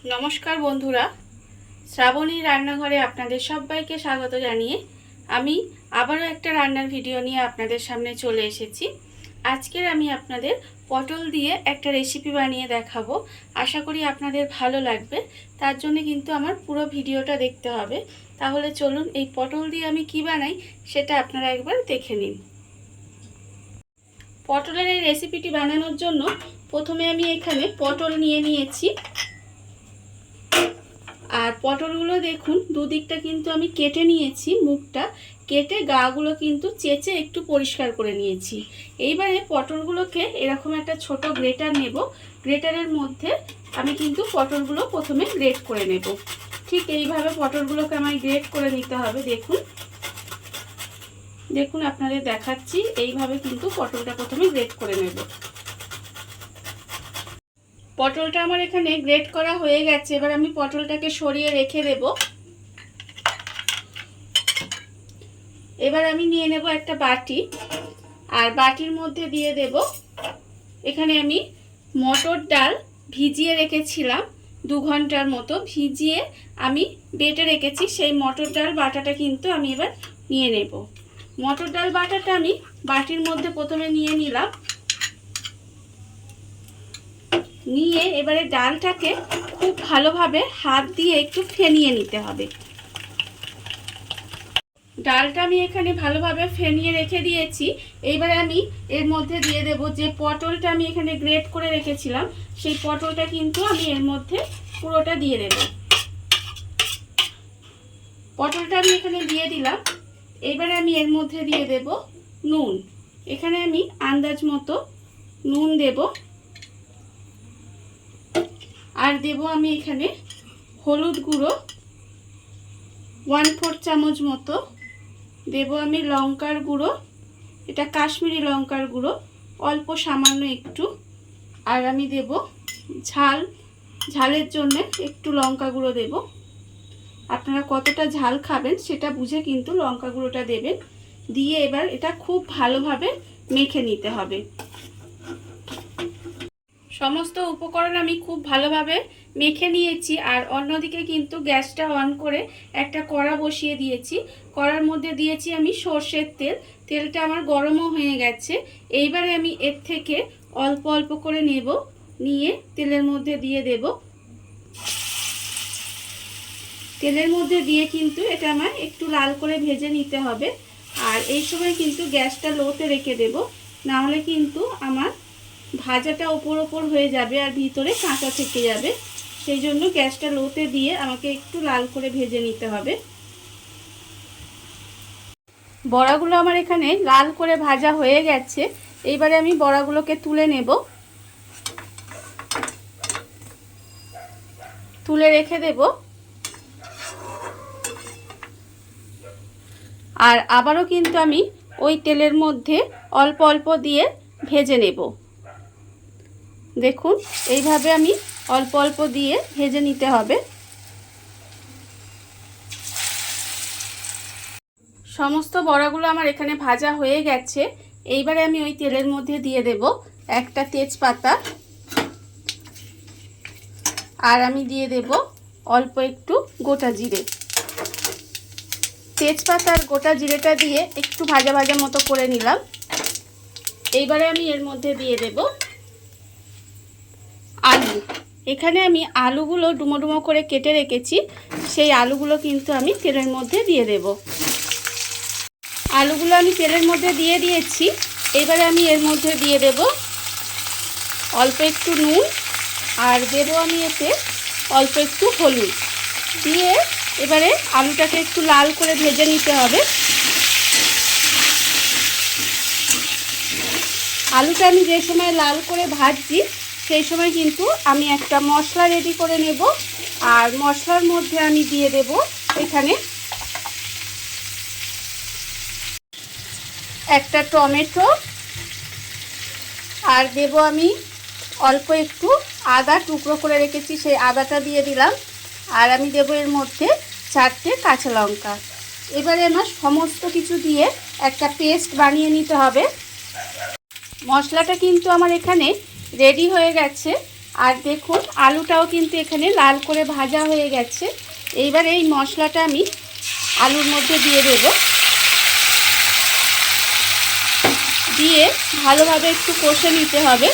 নমস্কার বন্ধুরা, শ্রাবণী রান্নাঘরে আপনাদের সবাইকে স্বাগত জানিয়ে আমি আবারও একটা রান্নার ভিডিও নিয়ে আপনাদের সামনে চলে এসেছি। আজকের আমি আপনাদের পটল দিয়ে একটা রেসিপি বানিয়ে দেখাবো। আশা করি আপনাদের ভালো লাগবে। তার জন্য কিন্তু আমার পুরো ভিডিওটা দেখতে হবে। তাহলে চলুন এই পটল দিয়ে আমি কি বানাই সেটা আপনারা একবার দেখে নিন। পটলের এই রেসিপিটি বানানোর জন্য প্রথমে আমি এখানে পটল নিয়ে নিয়েছি। আর পটলগুলো দেখুন দুদিকটা কিন্তু আমি কেটে নিয়েছি, মুখটা কেটে গাগুলো কিন্তু চেঁচে একটু পরিষ্কার করে নিয়েছি। এইবারে পটলগুলোকে এরকম একটা ছোট গ্রেটার নেব। গ্রেটারের মধ্যে আমি কিন্তু পটলগুলো প্রথমে গ্রেট করে নেব। ঠিক এইভাবে পটলগুলোকে আমায় গ্রেট করে নিতে হবে। দেখুন আপনাদের দেখাচ্ছি, এইভাবে কিন্তু পটলটা প্রথমে গ্রেট করে নেব। পটলটা আমার এখানে গ্রেট করা হয়ে গেছে। এবার আমি পটলটাকে সরিয়ে রেখে দেব। এবার আমি নিয়ে নেব একটা বাটি, আর বাটির মধ্যে দিয়ে দেব এখানে আমি মটর ডাল ভিজিয়ে রেখেছিলাম 2 ঘন্টার মতো। ভিজিয়ে আমি বেটে রেখেছি সেই মটর ডাল বাটাটা কিন্তু আমি এবার নিয়ে নেব। মটর ডাল বাটাটা আমি বাটির মধ্যে প্রথমে নিয়ে নিলাম। নিয়ে এবারে ডালটাকে খুব ভালোভাবে হাত দিয়ে একটু ফেনিয়ে নিতে হবে। ডালটা আমি এখানে ভালোভাবে ফেনিয়ে রেখে দিয়েছি। এইবারে আমি এর মধ্যে দিয়ে দেব যে পটলটা আমি এখানে গ্রেট করে রেখেছিলাম, সেই পটলটা কিন্তু আমি এর মধ্যে পুরোটা দিয়ে দেব। পটলটা আমি এখানে দিয়ে দিলাম। এইবারে আমি এর মধ্যে দিয়ে দেব নুন। এখানে আমি আন্দাজ মতো নুন দেব। আর দেব আমি এখানে হলুদ গুঁড়ো 1/4 চামচ মতো। দেব আমি লঙ্কার গুঁড়ো, এটা কাশ্মীরি লঙ্কার গুঁড়ো অল্প সামান্য একটু। আর আমি দেব ঝালের জন্য একটু লঙ্কা গুঁড়ো দেব। আপনারা কতটা ঝাল খাবেন সেটা বুঝে কিন্তু লঙ্কা গুঁড়োটা দেবেন। দিয়ে এবার এটা খুব ভালোভাবে মেখে নিতে হবে। সমস্ত উপকরণ আমি খুব ভালোভাবে মেখে নিয়েছি। আর অন্যদিকে কিন্তু গ্যাসটা অন করে একটা কড়া বসিয়ে দিয়েছি। কড়ার মধ্যে দিয়েছি আমি সর্ষের তেল। তেলটা আমার গরমও হয়ে গেছে। এইবারে আমি এর থেকে অল্প অল্প করে নেব, নিয়ে তেলের মধ্যে দিয়ে দেব। তেলের মধ্যে দিয়ে কিন্তু এটা আমার একটু লাল করে ভেজে নিতে হবে। আর এই সময় কিন্তু গ্যাসটা লোতে রেখে দেব, না হলে কিন্তু আমার ভাজাটা ওপর ওপর হয়ে যাবে আর ভিতরে কাঁচা থেকে যাবে। সেই জন্য গ্যাসটা লোতে দিয়ে আমাকে একটু লাল করে ভেজে নিতে হবে। বড়াগুলো আমার এখানে লাল করে ভাজা হয়ে গেছে। এইবারে আমি বড়াগুলোকে তুলে নেব। তুলে রেখে দেব। আর আবারও কিন্তু আমি ওই তেলের মধ্যে অল্প অল্প দিয়ে ভেজে নেব। দেখুন এইভাবে আমি অল্প অল্প দিয়ে ভেজে নিতে হবে। সমস্ত বড়াগুলো আমার এখানে ভাজা হয়ে গেছে। এইবারে আমি ওই তেলের মধ্যে দিয়ে দেব একটা তেজপাতা। আর আমি দিয়ে দেব অল্প একটু গোটা জিরে। তেজপাতা আর গোটা জিরেটা দিয়ে একটু ভাজা ভাজা মতো করে নিলাম। এইবারে আমি এর মধ্যে দিয়ে দেব আলু। এখানে আমি আলুগুলো ডুমো ডুমো করে কেটে রেখেছি, সেই আলুগুলো কিন্তু আমি তেলের মধ্যে দিয়ে দেব। আলুগুলো আমি তেলের মধ্যে দিয়ে দিয়েছি। এবারে আমি এর মধ্যে দিয়ে দেব অল্প একটু নুন, আর দেব আমি এতে অল্প একটু হলুদ দিয়ে এবারে আলুটাকে একটু লাল করে ভেজে নিতে হবে। আলুটা আমি যে সময় লাল করে ভাজছি সেই সময় কিন্তু আমি একটা মশলা রেডি করে নেব। আর মশলার মধ্যে আমি দিয়ে দেব এখানে একটা টমেটো, আর দেব আমি অল্প একটু আদা টুকরো করে রেখেছি, সেই আদাটা দিয়ে দিলাম। আর আমি দেব এর মধ্যে 4টে কাঁচা লঙ্কা। এবারে আমার সমস্ত কিছু দিয়ে একটা পেস্ট বানিয়ে নিতে হবে। মশলাটা কিন্তু আমার এখানে রেডি হয়ে গেছে। আর দেখুন আলুটাও কিন্তু এখানে লাল করে ভাজা হয়ে গেছে। এইবার এই মশলাটা আমি আলুর মধ্যে দিয়ে দেব, দিয়ে ভালোভাবে একটু কষে নিতে হবে।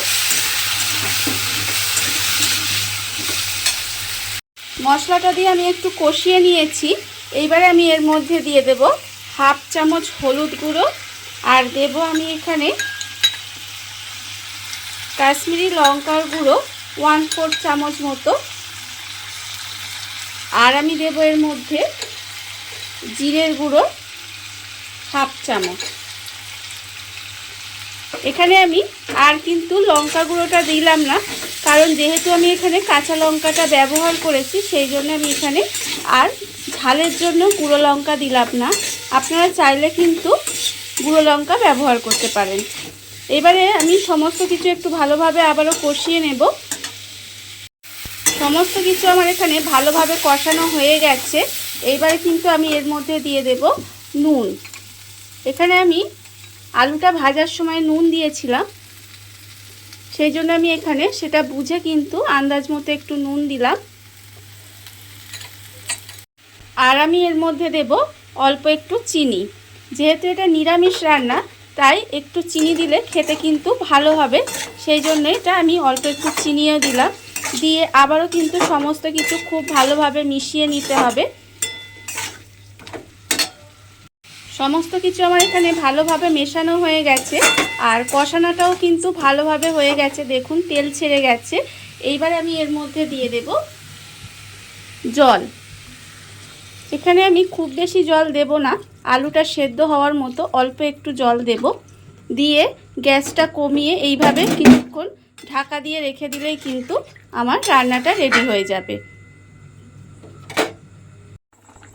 মশলাটা দিয়ে আমি একটু কষিয়ে নিয়েছি। এইবারে আমি এর মধ্যে দিয়ে দেব হাফ চামচ হলুদ গুঁড়ো, আর দেব আমি এখানে কাশ্মীরি লঙ্কার গুঁড়ো 1/4 চামচ মতো, আর আমি দেব এর মধ্যে জিরের গুঁড়ো হাফ চামচ। এখানে আমি আর কিন্তু লঙ্কা গুঁড়োটা দিলাম না, কারণ যেহেতু আমি এখানে কাঁচা লঙ্কাটা ব্যবহার করেছি, সেই জন্য আমি এখানে আর ঝালের জন্য গুঁড়ো লঙ্কা দিলাম না। আপনারা চাইলে কিন্তু গুঁড়ো লঙ্কা ব্যবহার করতে পারেন। এবারে আমি সমস্ত কিছু একটু ভালোভাবে আবারও কষিয়ে নেব। সমস্ত কিছু আমার এখানে ভালোভাবে কষানো হয়ে গেছে। এইবারে কিন্তু আমি এর মধ্যে দিয়ে দেব নুন। এখানে আমি আলুটা ভাজার সময় নুন দিয়েছিলাম, সেই জন্য আমি এখানে সেটা বুঝে কিন্তু আন্দাজ মতো একটু নুন দিলাম। আর আমি এর মধ্যে দেব অল্প একটু চিনি। যেহেতু এটা নিরামিষ রান্না, তাই একটু চিনি দিলে খেতে কিন্তু ভালো হবে, সেই জন্য এটা আমি অল্প একটু চিনিও দিলাম। দিয়ে আবারও কিন্তু সমস্ত কিছু খুব ভালোভাবে মিশিয়ে নিতে হবে। সমস্ত কিছু আমার এখানে ভালোভাবে মেশানো হয়ে গেছে, আর কষানোটাও কিন্তু ভালোভাবে হয়ে গেছে। দেখুন তেল ছেড়ে গেছে। এইবার আমি এর মধ্যে দিয়ে দেব জল। এখানে আমি খুব বেশি জল দেব না, আলুটা সেদ্ধ হওয়ার মতো অল্প একটু জল দেব। দিয়ে গ্যাসটা কমিয়ে এইভাবে কিছুক্ষণ ঢাকা দিয়ে রেখে দিলেই কিন্তু আমার রান্নাটা রেডি হয়ে যাবে।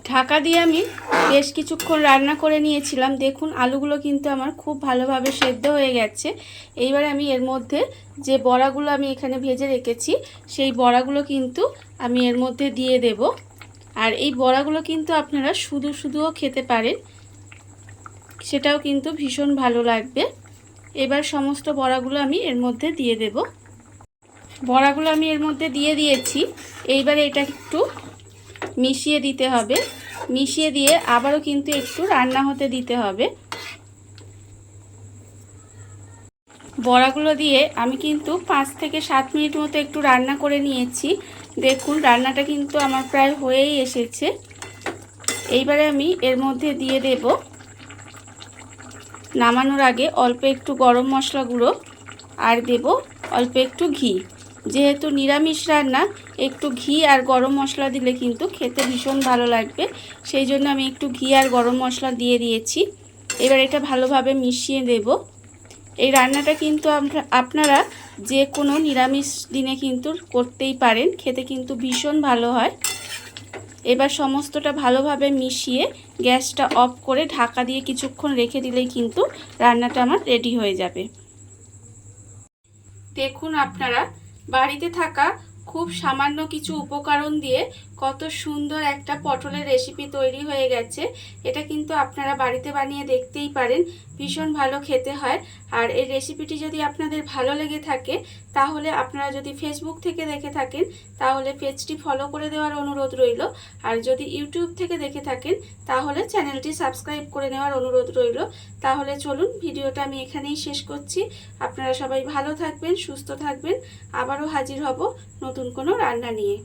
ঢাকা দিয়ে আমি বেশ কিছুক্ষণ রান্না করে নিয়েছিলাম। দেখুন আলুগুলো কিন্তু আমার খুব ভালোভাবে সেদ্ধ হয়ে গেছে। এইবার আমি এর মধ্যে যে বড়াগুলো আমি এখানে ভেজে রেখেছি, সেই বড়াগুলো কিন্তু আমি এর মধ্যে দিয়ে দেব। আর এই বড়াগুলো কিন্তু আপনারা শুধু শুধুও খেতে পারেন, সেটাও কিন্তু ভীষণ ভালো লাগবে। এবার সমস্ত বড়াগুলো আমি এর মধ্যে দিয়ে দেব। বড়াগুলো আমি এর মধ্যে দিয়ে দিয়েছি। এইবারে এটা একটু মিশিয়ে দিতে হবে। মিশিয়ে দিয়ে আবারও কিন্তু একটু রান্না হতে দিতে হবে। বড়াগুলো দিয়ে আমি কিন্তু 5 থেকে 7 মিনিট মতো একটু রান্না করে নিয়েছি। দেখুন রান্নাটা কিন্তু আমার প্রায় হয়েই এসেছে। এইবারে আমি এর মধ্যে দিয়ে দেব নামানোর আগে অল্প একটু গরম মশলা গুঁড়ো, আর দেব অল্প একটু ঘি। যেহেতু নিরামিষ রান্না, একটু ঘি আর গরম মশলা দিলে কিন্তু খেতে ভীষণ ভালো লাগবে, সেই জন্য আমি একটু ঘি আর গরম মশলা দিয়ে দিয়েছি। এবার এটা ভালোভাবে মিশিয়ে দেব। এই রান্নাটা কিন্তু আপনারা যে কোনো নিরামিষ দিনে কিন্তু করতেই পারেন, খেতে কিন্তু ভীষণ ভালো হয়। এবার সমস্তটা ভালোভাবে মিশিয়ে গ্যাসটা অফ করে ঢাকা দিয়ে কিছুক্ষণ রেখে দিলেই কিন্তু রান্নাটা আমার রেডি হয়ে যাবে। দেখুন আপনারা বাড়িতে থাকা খুব সামান্য কিছু উপকরণ দিয়ে কত সুন্দর একটা পটলের রেসিপি তৈরি হয়ে গেছে। এটা কিন্তু আপনারা বাড়িতে বানিয়ে দেখতেই পারেন, ভীষণ ভালো খেতে হয়। আর এই রেসিপিটি যদি আপনাদের ভালো লেগে থাকে, তাহলে আপনারা যদি ফেসবুক থেকে দেখে থাকেন, তাহলে পেজটি ফলো করে দেওয়ার অনুরোধ রইল। আর যদি ইউটিউব থেকে দেখে থাকেন, তাহলে চ্যানেলটি সাবস্ক্রাইব করে নেওয়ার অনুরোধ রইল। তাহলে চলুন ভিডিওটা আমি এখানেই শেষ করছি। আপনারা সবাই ভালো থাকবেন, সুস্থ থাকবেন। আবারও হাজির হব নতুন কোনো রান্না নিয়ে।